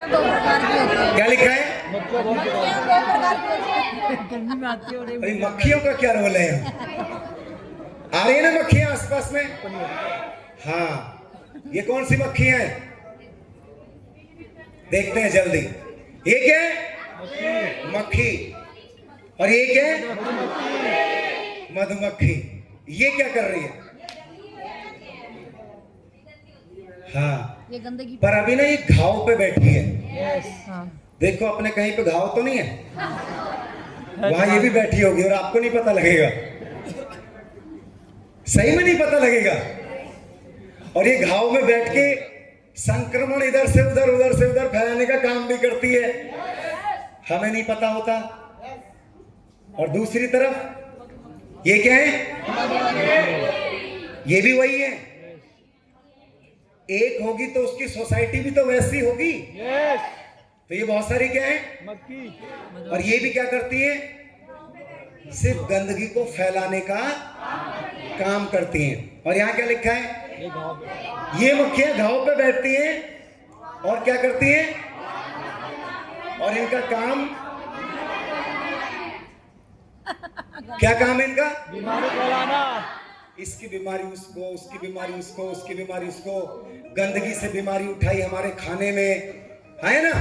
दो प्रकार की होती है। क्या लिखा है? मक्खियाँ दो प्रकार की होती है। अरे मक्खियों का क्या रोल है? आ रही है ना मक्खियां आसपास में? हाँ, ये कौन सी मक्खी है? देखते हैं जल्दी। ये क्या है? मक्खी। और ये क्या है? मधुमक्खी। ये क्या कर रही है? हाँ, ये गंदगी पर अभी ना ये घाव पे बैठी है। हाँ। देखो अपने कहीं पे घाव तो नहीं है? वहां ये भी बैठी होगी और आपको नहीं पता लगेगा। सही में नहीं पता लगेगा। और ये घाव में बैठ के संक्रमण इधर से उधर फैलाने का काम भी करती है, हमें नहीं पता होता। और दूसरी तरफ ये क्या है? ये भी वही है। एक होगी तो उसकी सोसाइटी भी तो वैसी होगी। तो ये बहुत सारी क्या है? मक्खी। और ये भी क्या करती है? सिर्फ गंदगी को फैलाने का काम करती हैं। और यहाँ क्या लिखा है? ये मक्खियां घाव पे बैठती हैं और क्या करती हैं? और इनका काम क्या काम है इनका? बीमारी फैलाना। इसकी बीमारी उसको, उसकी बीमारी उसको, उसकी बीमारी उसको। गंदगी से बीमारी उठाई हमारे खाने में, है ना?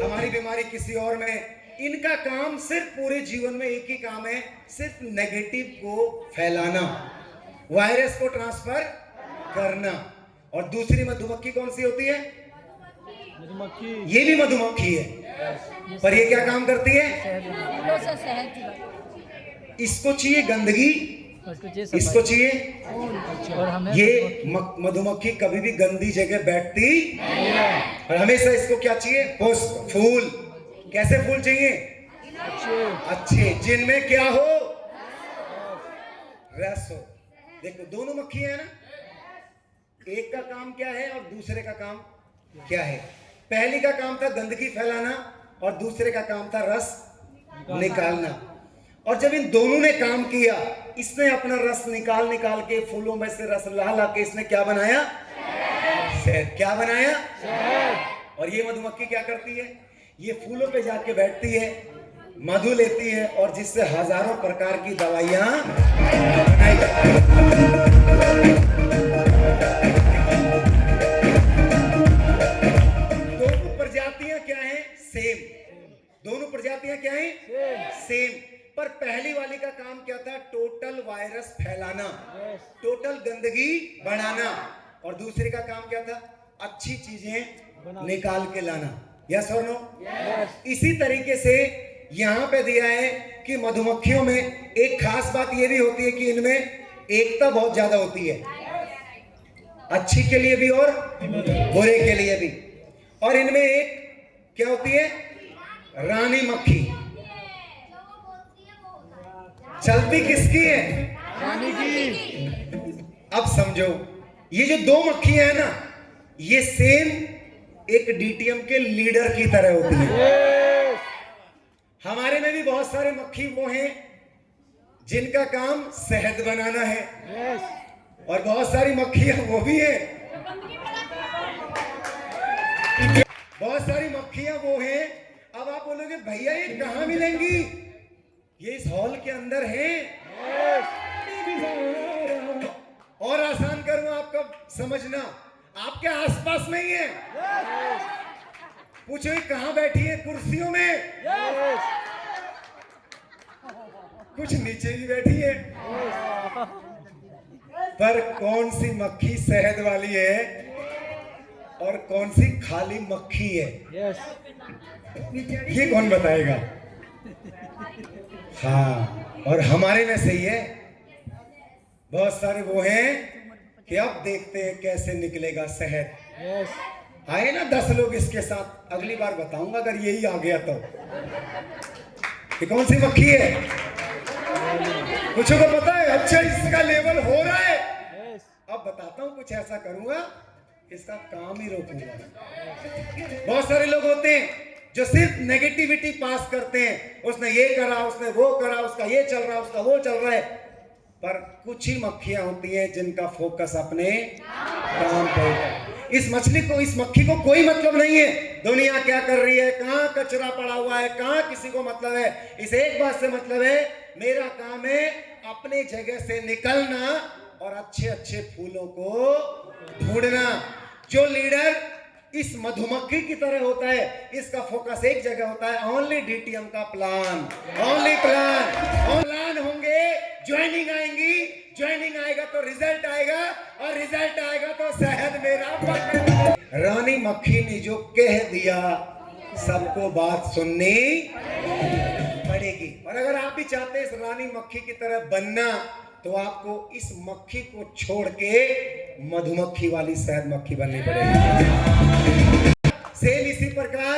हमारी बीमारी किसी और में। इनका काम सिर्फ पूरे जीवन में एक ही काम है, सिर्फ नेगेटिव को फैलाना, वायरस को ट्रांसफर करना। और दूसरी मधुमक्खी कौन सी होती है? मधुमक्खी। ये भी मधुमक्खी है, पर ये क्या काम करती है? फूलों से शहद चुराती इसको चाहिए गंदगी, है। इसको चाहिए। और हमें ये मधुमक्खी कभी भी गंदी जगह बैठती और हमेशा इसको क्या चाहिए? पुष्प, फूल। कैसे फूल चाहिए? अच्छे, जिनमें क्या हो? रस हो। देखो दोनों मक्खियां है ना, एक का काम क्या है और दूसरे का काम क्या है? पहली का काम था गंदगी फैलाना और दूसरे का काम था रस निकालना। और जब इन दोनों ने काम किया, इसने अपना रस निकाल निकाल के फूलों में से रस ला ला के इसने क्या बनाया? शहद। क्या बनाया? शहद। और ये मधुमक्खी क्या करती है? ये फूलों पे जाके बैठती है, मधु लेती है और जिससे हजारों प्रकार की दवाइयां बनाई जाती है। दोनों प्रजातियां क्या हैं? सेम। दोनों प्रजातियां क्या हैं? सेम। पर पहली वाली का काम क्या था? टोटल वायरस फैलाना, टोटल गंदगी बढ़ाना। और दूसरे का काम क्या था? अच्छी चीजें निकाल के लाना। यस और नो? इसी तरीके से यहां पे दिया है कि मधुमक्खियों में एक खास बात यह भी होती है कि इनमें एकता बहुत ज्यादा होती है, अच्छी के लिए भी और बुरे के लिए भी। और इनमें एक क्या होती है? रानी मक्खी। चलती किसकी है? रानी की। अब समझो, ये जो दो मक्खियां है ना, ये सेम एक डीटीएम के लीडर की तरह होती है। हमारे में भी बहुत सारे मक्खी वो हैं जिनका काम शहद बनाना है, और बहुत सारी मक्खियां वो भी हैं, बहुत सारी मक्खियां वो हैं। अब आप बोलोगे भैया ये कहां मिलेंगी? ये इस हॉल के अंदर हैं। और आसान करूं आपका समझना, आपके आसपास में ही है। पूछो ये कहां बैठी है? कुर्सियों में, कुछ नीचे भी बैठी है। पर कौन सी मक्खी शहद वाली है और कौन सी खाली मक्खी है? ये कौन बताएगा? हाँ, और हमारे में सही है, बहुत सारे वो हैं कि अब देखते हैं कैसे निकलेगा शहद। आए ना 10 लोग इसके साथ, अगली बार बताऊंगा अगर यही आ गया तो। ये कौन सी मक्खी है? कुछ को पता है? अच्छा, इसका लेवल हो रहा है। अब बताता हूं, कुछ ऐसा करूंगा इसका काम ही रोकूंगा। बहुत सारे लोग होते हैं जो सिर्फ नेगेटिविटी पास करते हैं, उसने ये करा, उसने वो करा, उसका ये चल रहा है, उसका वो चल रहा है। पर कुछ ही मक्खियां होती हैं जिनका फोकस अपने काम पे होता है। इस मक्खी को कोई मतलब नहीं है दुनिया क्या कर रही है, कहाँ कचरा पड़ा हुआ है, कहाँ किसी को मतलब है। इसे एक बात से मतलब है, मेरा काम है अपने जगह से निकलना और अच्छे अच्छे फूलों को ढूंढना। जो लीडर इस मधुमक्खी की तरह होता है, इसका फोकस एक जगह होता है, ओनली डीटीएम का प्लान, ओनली प्लान होंगे, ज्वाइनिंग आएंगी, ज्वाइनिंग आएगा तो रिजल्ट आएगा, और रिजल्ट आएगा तो शहद मेरा पकड़। रानी मक्खी ने जो कह दिया सबको बात सुननी पड़ेगी। और अगर आप भी चाहते हैं इस रानी मक्खी की तरह बनना, तो आपको इस मक्खी को छोड़ के मधुमक्खी वाली शहद मक्खी बननी पड़ेगी। सेम इसी प्रकार